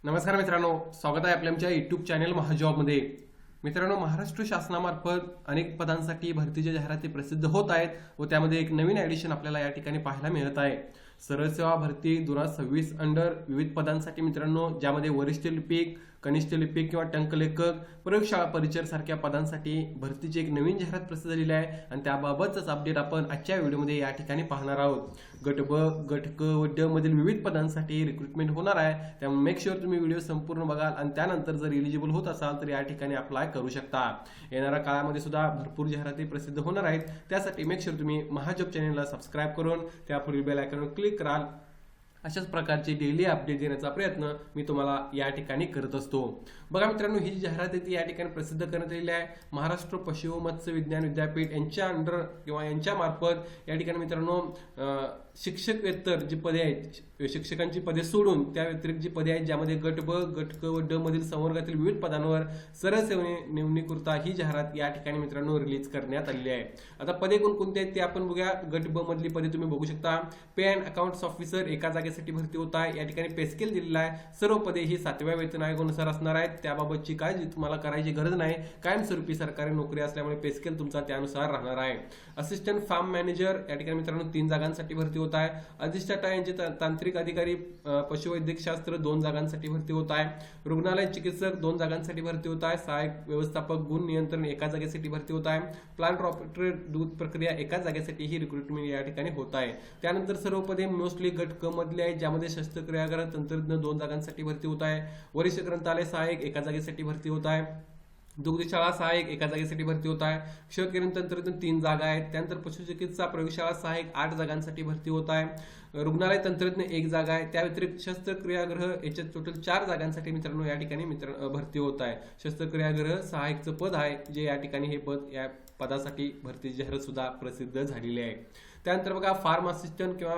नमस्कार मित्रांनो, स्वागत आहे आपल्या आमच्या युट्यूब चॅनल महाजॉबमध्ये. मित्रांनो, महाराष्ट्र शासनामार्फत अनेक पदांसाठी भरतीच्या जाहिराती प्रसिद्ध होत आहेत व त्यामध्ये एक नवीन ॲडिशन आपल्याला या ठिकाणी पाहायला मिळत आहे. सरळ सेवा भरती 2026 अंडर विविध पदांसाठी मित्रांनो, ज्यामध्ये वरिष्ठ लिपिक, कनिष्ठ लिपिक किंवा टंकलेखक, प्रयोगशाळा परिचर सारख्या पदांसाठी भरतीची एक नवीन जाहिरात प्रसिद्ध झालेली आहे आणि त्याबाबतच अपडेट आपण आजच्या व्हिडिओमध्ये या ठिकाणी पाहणार आहोत. गट ब, गट क व ड मधील विविध पदांसाठी रिक्रुटमेंट होणार आहे, त्यामुळे मेक शुअर तुम्ही व्हिडिओ संपूर्ण बघाल आणि त्यानंतर जर एलिजिबल होत असाल तर या ठिकाणी अप्लाय करू शकता. येणाऱ्या काळामध्ये सुद्धा भरपूर जाहिराती प्रसिद्ध होणार आहेत, त्यासाठी मेक शुअर तुम्ही महाजॉब चॅनलला सबस्क्राईब करून त्यापुढील बेल आयकॉनवर क्लिक कराल. अशाच प्रकारचे डेली अपडेट देण्याचा प्रयत्न मी तुम्हाला या ठिकाणी करत असतो. बघा मित्रांनो, ही जी जाहिरात आहे ती या ठिकाणी प्रसिद्ध करण्यात आलेली आहे. महाराष्ट्र पशु व मत्स्य विज्ञान विद्यापीठ यांच्या अंडर किंवा यांच्या मार्फत या ठिकाणी मित्रांनो शिक्षकेतर जी पदे आहेत, शिक्षकांची पदे सोडून त्या व्यतिरिक्त जी पदे आहेत ज्यामध्ये गट ब, गट क व ड मधील संवर्गातील विविध पदांवर सरळ सेवेने नेमणुकीकरता ही जाहिरात या ठिकाणी मित्रांनो रिलीज करण्यात आलेली आहे. आता पदे कोणकोणती आहेत ते आपण बघूया. गट ब मधली पदे तुम्ही बघू शकता. पे अँड अकाउंट्स ऑफिसर एका जागेसाठी भरती होत आहे. या ठिकाणी पे स्केल दिलेला आहे. सर्व पदे ही 7व्या वेतन आयोगानुसार असणार आहेत. त्याबाबतची काळजी तुम्हाला करायची गरज नाही. कायमस्वरूपी सरकारी नोकरी असल्यामुळे पे स्केल तुमचा त्यानुसार राहणार आहे. असिस्टंट फार्म मॅनेजर या ठिकाणी मित्रांनो 3 जागांसाठी भरती होत आहे. अधिष्ठाता यांचे तांत्रिक अधिकारी पशुवैद्यक शास्त्र 2 जागांसाठी भरती होत आहे. रुग्णालय चिकित्सक 2 जागांसाठी भरती होत आहे. सहाय्यक व्यवस्थापक गुण नियंत्रण एका जागेसाठी भरती होत आहे. प्लांट ऑपरेटर दूध प्रक्रिया एका जागेसाठी ही रिक्रुटमेंट या ठिकाणी होत आहे. त्यानंतर सर्व पदे मोस्टली गट क मधले आहेत, ज्यामध्ये शस्त्रक्रियागार तंत्रज्ञ 2 जागांसाठी भरती होत आहे. वरिष्ठ ग्रंथालय सहाय्यक एका जागेसाठी भरती होत आहे. दुग्धशाळा सहाय्यक एका जागेसाठी भरती होत आहे. क्षकिरण तंत्रज्ञ 3 जागा आहेत. त्यानंतर पशुचिकित्सा प्रयोगशाळा सहाय्यक 8 जागांसाठी भरती होत आहे. रुग्णालय तंत्रज्ञ 1 जागा आहे. त्या व्यतिरिक्त शस्त्रक्रियागृह याच्या टोटल 4 जागांसाठी मित्रांनो या ठिकाणी भरती होत आहे. शस्त्रक्रियागृह सहाय्यकचं पद आहे, जे या ठिकाणी हे पद या पदासाठी भरतीची जाहिरात सुद्धा प्रसिद्ध झालेली आहे. त्यानंतर बघा, फार्म असिस्टंट किंवा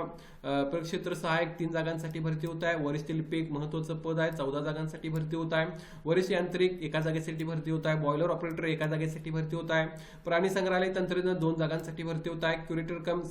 प्रक्षेत्र सहाय्यक 3 जागांसाठी भरती होत आहे. वरिष्ठ लिपिक महत्वाचं पद आहे, 14 जागांसाठी भरती होत आहे. वरिष्ठ यांत्रिक एका जागेसाठी भरती होत आहे. बॉयलर ऑपरेटर एका जागेसाठी भरती होत आहे. प्राणी संग्रहालय तंत्रज्ञ 2 जागांसाठी भरती होत आहे. क्युरेटर कम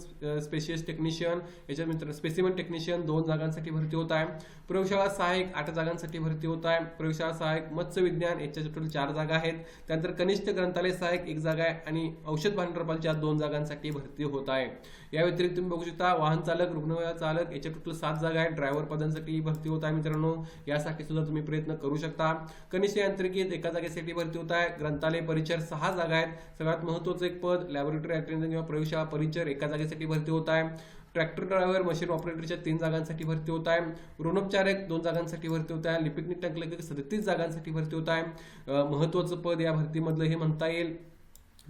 स्पेशियस टेक्निशियन याच्या मित्र स्पेसिमन टेक्निशियन 2 जागांसाठी भरती होत आहे. प्रयोगशाळा सहाय्यक 8 जागांसाठी भरती होत आहे. प्रयोगशाळा सहाय्यक मत्स्य विज्ञान याच्या टोटल 4 जागा आहेत. त्यानंतर कनिष्ठ ग्रंथालय सहाय्यक 1 जागा आहे आणि औषध भांडारपालच्या 2 जागांसाठी भरती होत आहे. या व्यतिरिक्त तुम्ही बघू शकता, वाहन चालक, रुग्णवाहिका चालक याच्या टोटल 7 जागा आहेत. ड्रायव्हर पदांसाठी भरती होत आहे मित्रांनो, यासाठी सुद्धा तुम्ही प्रयत्न करू शकता. कनिष्ठ यांत्रिकीत एका जागेसाठी भरती होत आहे. ग्रंथालय परिचर 6 जागा आहेत. सगळ्यात महत्वाचं एक पद लॅबोरेटरी अटेंडंट किंवा प्रयोगशाळा परिचर एका जागेसाठी भरती होत आहे. ट्रॅक्टर ड्रायव्हर मशीन ऑपरेटरच्या 3 जागांसाठी भरती होत आहे. ऋणोपचारक 2 जागांसाठी भरती होत आहे. लिपिक टंकलेखक 37 जागांसाठी भरती होत आहे. महत्वाचं पद या भरतीमधलं हे म्हणता येईल.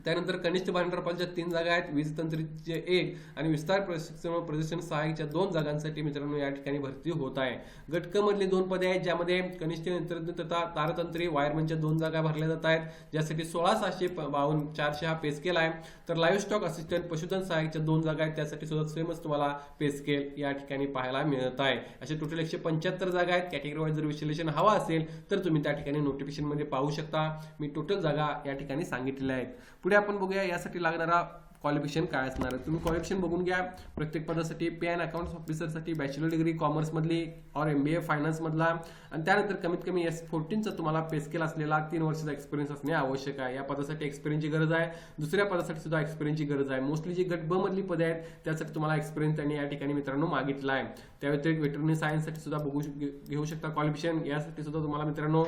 त्यानंतर कनिष्ठ भांडारपालच्या 3 जागा आहेत. वीज तंत्रीचे 1 आणि विस्तार प्रदर्शन सहाय्यकच्या 2 जागांसाठी मित्रांनो या ठिकाणी भरती होत आहे. गट क मधली 2 पदे आहेत, ज्यामध्ये कनिष्ठ तंत्रज्ञ तथा तारतंत्री वायरमनच्या 2 जागा भरल्या जात आहेत, ज्यासाठी 16,752 400 हा पे स्केल आहे. तर लाईव्ह स्टॉक असिस्टंट पशुधन सहाय्यकच्या 2 जागा आहेत, त्यासाठी सुद्धा सेमच तुम्हाला पे स्केल या ठिकाणी पाहायला मिळत आहे. असे टोटल 175 जागा आहेत. कॅटेगरी वाईज जर विश्लेषण हवा असेल तर तुम्ही त्या ठिकाणी नोटिफिकेशन मध्ये पाहू शकता. मी टोटल जागा या ठिकाणी सांगितलेल्या आहेत. पुढे आपण बघूया यासाठी लागणारा क्वालिफिकेशन काय असणार आहे. तुम्ही क्वालिफिकेशन बघून घ्या. प्रत्येक पदासाठी पे अँड अकाउंट्स ऑफिसरसाठी बॅचलर डिग्री कॉमर्स मधली और MBA फायनान्स मधला आणि त्यानंतर कमीत कमी S14चा तुम्हाला पे स्केल असलेला 3 वर्षाचा एक्सपिरियन्स असणे आवश्यक आहे. या पदासाठी एक्सपिरियन्सची गरज आहे. दुसऱ्या पदासाठी सुद्धा एक्सपिरियन्सची गरज आहे. मोस्टली जी गट ब मधली पदे आहेत त्यासाठी तुम्हाला एक्सपिरियन्स त्यांनी या ठिकाणी मित्रांनो मागितला आहे. त्या व्यतिरिक्त वेटरनरी सायन्ससाठी सुद्धा घेऊ शकता क्वालिफिकेशन. यासाठी सुद्धा तुम्हाला मित्रांनो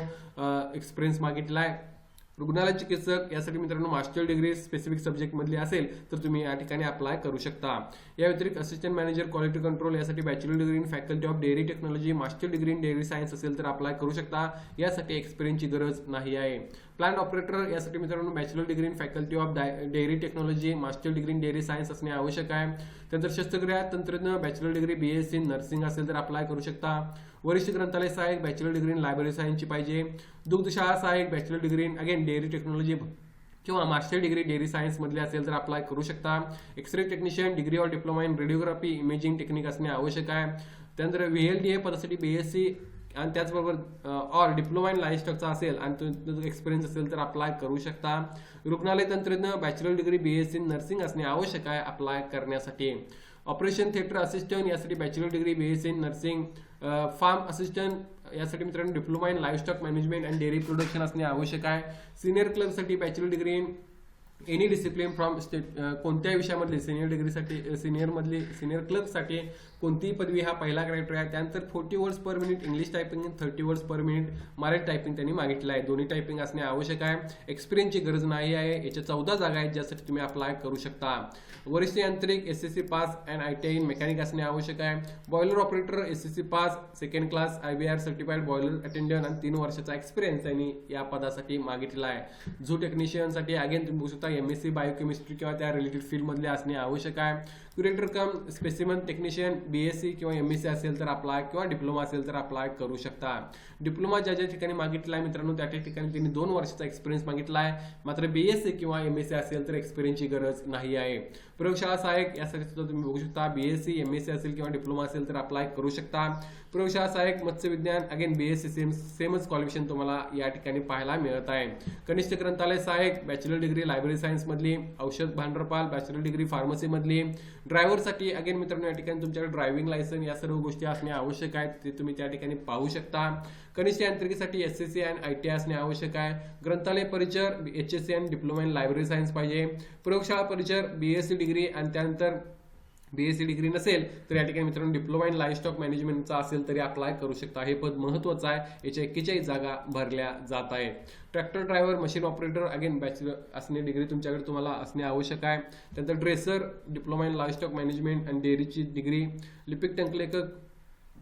एक्सपिरियन्स मागितला आहे. रुग्णालय चिकित्सक यासाठी मित्रांनो मास्टर डिग्री स्पेसिफिक सब्जेक्ट मधली असेल तर तुम्ही या ठिकाणी अप्लाय करू शकता. या व्यतिरिक्त असिस्टंट मॅनेजर क्वालिटी कंट्रोल यासाठी bachelor degree in faculty of dairy technology, master degree in dairy science असेल तर अप्लाय करू शकता. यासाठी एक्सपिरियन्सची गरज नाही आहे. प्लांट ऑपरेटर यासाठी मित्रांनो bachelor degree in faculty of dairy technology, master degree in dairy science असणे आवश्यक आहे. त्यानंतर शस्त्रक्रिया तंत्रज्ञ bachelor degree BSc in nursing असेल तर अप्लाय करू शकता. वरिष्ठ ग्रंथालय सहाय्यक बॅचलर डिग्री इन लायब्ररी सायन्सची पाहिजे. दुग्धशाळा सहाय्यक bachelor degree in again dairy technology किंवा मास्टर डिग्री डेअरी सायन्स मधले असेल तर अप्लाय करू शकता. X ray technician degree or diploma in radiography imaging technique असणे आवश्यक आहे. त्यानंतर VLDA पदासाठी BSc आणि त्याचबरोबर ऑर डिप्लोमा इन लाईफस्टाईलचा असेल आणि एक्सपिरियन्स असेल तर अप्लाय करू शकता. रुग्णालय तंत्रज्ञ bachelor degree BSc in nursing असणे आवश्यक आहे अप्लाय करण्यासाठी. ऑपरेशन थिएटर असिस्टंट यासाठी bachelor degree BSc in nursing, farm assistant यासाठी मित्रांनो diploma in livestock management and dairy production असणे आवश्यक आहे. सिनियर क्लर्कसाठी bachelor degree in any discipline from state, कोणत्याही विषयामधली सिनियर डिग्रीसाठी सिनियर क्लर्कसाठी कोणतीही पदवी हा पहिला क्रायटेरिया आहे. त्यानंतर 40 words per minute English typing, 30 words per minute Marathi typing त्यांनी मागितलं आहे. दोन्ही टायपिंग असणे आवश्यक आहे. एक्सपिरियन्सची गरज नाही आहे. याच्या 14 जागा आहेत ज्यासाठी तुम्ही अप्लाय करू शकता. वरिष्ठ यांत्रिक SSC pass and ITI in mechanic असणे आवश्यक आहे. Boiler operator SSC pass, second class IBR certified boiler attendant आणि 3 वर्षाचा एक्सपिरियन्स त्यांनी या पदासाठी मागितला आहे. झू टेक्निशियनसाठी अगेन तुम्ही बघू शकता MSc बायोकेमिस्ट्री किंवा त्या रिलेटेड फील्ड मधले असणे आवश्यक आहे. क्युरेटर कम स्पेसिमन टेक्निशियन BSc किंवा MSc असेल तर अप्लाय, किंवा डिप्लोमा असेल तर अप्लाय करू शकता. डिप्लोमा ज्या ठिकाणी मागितला आहे मित्रांनो त्या ठिकाणी त्यांनी 2 वर्षाचा एक्सपिरियन्स मागितला आहे. मात्र BSc किंवा MSc असेल तर एक्सपिरियन्सची गरज नाही आहे. प्रयोगशाळा सहाय्यक यासाठी सुद्धा तुम्ही बघू शकता BSc MSc असेल किंवा डिप्लोमा असेल तर अप्लाय करू शकता. प्रयोगशाळा सहाय्यक मत्स्य विज्ञान अगेन BSc सेमच क्वालिफिकेशन तुम्हाला या ठिकाणी पाहायला मिळत आहे. कनिष्ठ ग्रंथालय सहाय्यक बॅचलर डिग्री लायब्ररी सायन्स मधली, औषध भांडारपाल बॅचलर डिग्री फार्मसी मधली. ड्रायव्हरसाठी अगेन मित्रांनो या ठिकाणी तुमच्याकडे ड्रायव्हिंग लायसन्स या सर्व गोष्टी असणे आवश्यक आहेत, ते तुम्ही त्या ठिकाणी पाहू शकता. कनिष्ठ यांत्रिकीसाठी SSC अँड ITI असणे आवश्यक आहे. ग्रंथालय परिचर HSC and diploma in library science पाहिजे. प्रयोगशाळा परिचर BSc डिग्री आणि त्यानंतर BSc डिग्री नसेल तर या ठिकाणी मित्रांनो डिप्लोमा इन लाईव्हस्टॉक मॅनेजमेंटचा असेल तरी अप्लाय करू शकता. हे पद महत्त्वाचं आहे. याच्या 41 जागा भरल्या जात आहेत. Tractor driver machine operator again bachelor असणे डिग्री तुमच्याकडे तुम्हाला असणे आवश्यक आहे. त्यानंतर dresser diploma in livestock management आणि डेअरीची डिग्री. लिपिक टंकलेखक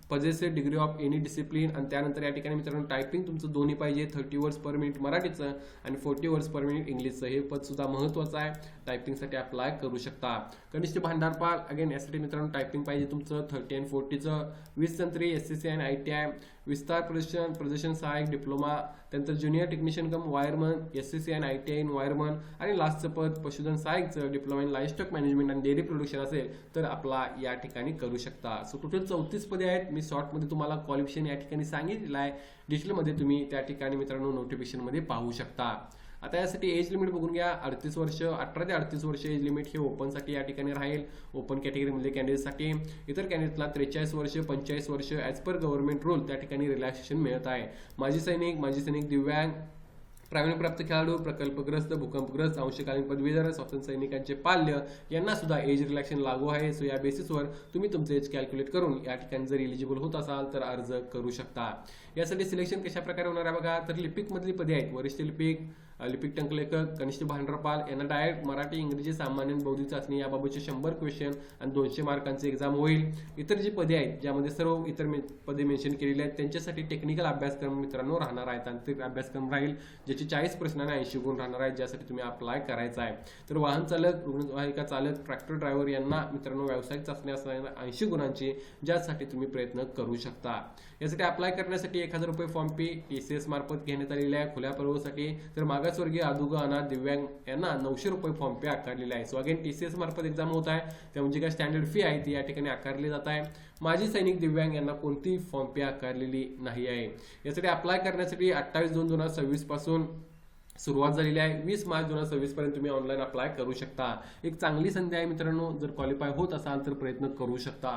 possessive degree of any discipline. आणि त्यानंतर या ठिकाणी मित्रांनो टायपिंग तुमचं दोन्ही पाहिजे, 30 वर्ड्स पर मिनिट मराठीचं आणि 40 वर्ड्स पर मिनिट इंग्लिशचं. हे पद सुद्धा महत्त्वाचं आहे. टायपिंगसाठी अप्लाय करू शकता. कनिष्ठ भांडारपाल अगेन यासाठी मित्रांनो टायपिंग पाहिजे तुमचं 30 आणि 40चं. 20 तंत्री SSC आणि ITI. विस्तार प्रदर्शन सहायक डिप्लोमा. त्यानंतर ज्युनियर टेक्निशियन कम वायरमन SSC आणि ITI इन वायरमन. आणि लास्टचं पद पशुधन सहायकचं डिप्लोमा इन लाईव्हस्टॉक मॅनेजमेंट आणि डेअरी प्रोडक्शन असेल तर अप्लाय या ठिकाणी करू शकता. सो टोटल 34 पदे आहेत. मी शॉर्टमध्ये तुम्हाला क्वालिफिकेशन या ठिकाणी सांगितलेलं आहे. डिटेलमध्ये तुम्ही त्या ठिकाणी मित्रांनो नोटिफिकेशनमध्ये पाहू शकता. आता यासाठी एज लिमिट बघून घ्या. 38 वर्ष, 18 ते 38 वर्ष एज लिमिट हे ओपनसाठी या ठिकाणी राहील. ओपन कॅटेगरीमधले कॅन्डिडेटसाठी. इतर कॅन्डिडेटला 43 वर्ष, 45 वर्ष ॲज पर गव्हर्नमेंट रूल त्या ठिकाणी रिलॅक्सेशन मिळत आहे. माजी सैनिक, दिव्यांग, प्रावीण्यप्राप्त खेळाडू, प्रकल्पग्रस्त, भूकंपग्रस्त, अंशकालीन पदवीधर, स्वातंत्र्य सैनिकांचे पाल्य यांना सुद्धा एज रिलॅक्सेशन लागू आहे. सो या बेसिसवर तुम्ही तुमचे एज कॅल्क्युलेट करून या ठिकाणी जर एलिजिबल होत असाल तर अर्ज करू शकता. यासाठी सिलेक्शन कशा प्रकारे होणार आहे बघा. तर लिपिक मधली पदे आहेत वरिष्ठ लिपिक, लिपिक टंकलेखक, कनिष्ठ भांडारपाल यांना डायरेक्ट मराठी, इंग्रजी, सामान्य बौद्धिक चाचणी याबाबतचे 100 क्वेश्चन आणि 200 मार्कांचे एक्झाम होईल. इतर जी पदे आहेत ज्यामध्ये सर्व इतर पदे मेन्शन केलेली आहेत त्यांच्यासाठी टेक्निकल अभ्यासक्रम मित्रांनो राहणार आहे. तांत्रिक अभ्यासक्रम राहील ज्याचे 40 प्रश्न आणि 80 गुण राहणार आहेत, ज्यासाठी तुम्ही अप्लाय करायचा आहे. तर वाहन चालक, रुग्णवाहिका चालक, ट्रॅक्टर ड्रायव्हर यांना मित्रांनो व्यावसायिक चाचणी असणाऱ्या 80 गुणांची, ज्यासाठी तुम्ही प्रयत्न करू शकता. यासाठी अप्लाय करण्यासाठी 1000 रुपये फॉर्म फी TCS मार्फत घेण्यात आलेली आहे खुल्या प्रवर्गासाठी. तर मागासवर्गीय, अधुग, अनाथ, दिव्यांग यांना 900 रुपये फॉर्म फी आकारलेली आहे. सो अगेन TCS मार्फत एक्झाम होत आहे, त्यामुळे काय स्टँडर्ड फी आहे ती या ठिकाणी आकारली जात आहे. माजी सैनिक, दिव्यांग यांना कोणतीही फॉर्म फी आकारलेली नाही आहे. यासाठी अप्लाय करण्यासाठी 28/2/2026 पासून सुरुवात झालेली आहे. 20 मार्च 2026 पर्यंत तुम्ही ऑनलाईन अप्लाय करू शकता. एक चांगली संधी आहे मित्रांनो. जर क्वालिफाय होत असाल तर प्रयत्न करू शकता.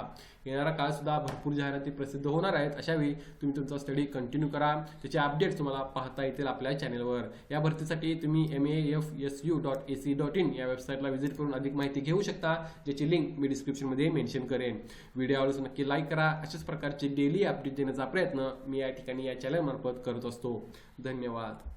येणारा काळ सुद्धा भरपूर जाहिराती प्रसिद्ध होणार आहेत. अशा वेळी तुम्ही तुमचा स्टडी कंटिन्यू करा. त्याचे अपडेट्स तुम्हाला पाहता येतील आपल्या चॅनलवर. या भरतीसाठी तुम्ही MAFSU.ac.in या वेबसाईटला व्हिजिट करून अधिक माहिती घेऊ शकता, ज्याची लिंक मी डिस्क्रिप्शनमध्ये मेन्शन करेन. व्हिडिओ आवडल्यास नक्की लाईक करा. अशाच प्रकारचे डेली अपडेट देण्याचा प्रयत्न मी या ठिकाणी या चॅनलमार्फत करत असतो. धन्यवाद.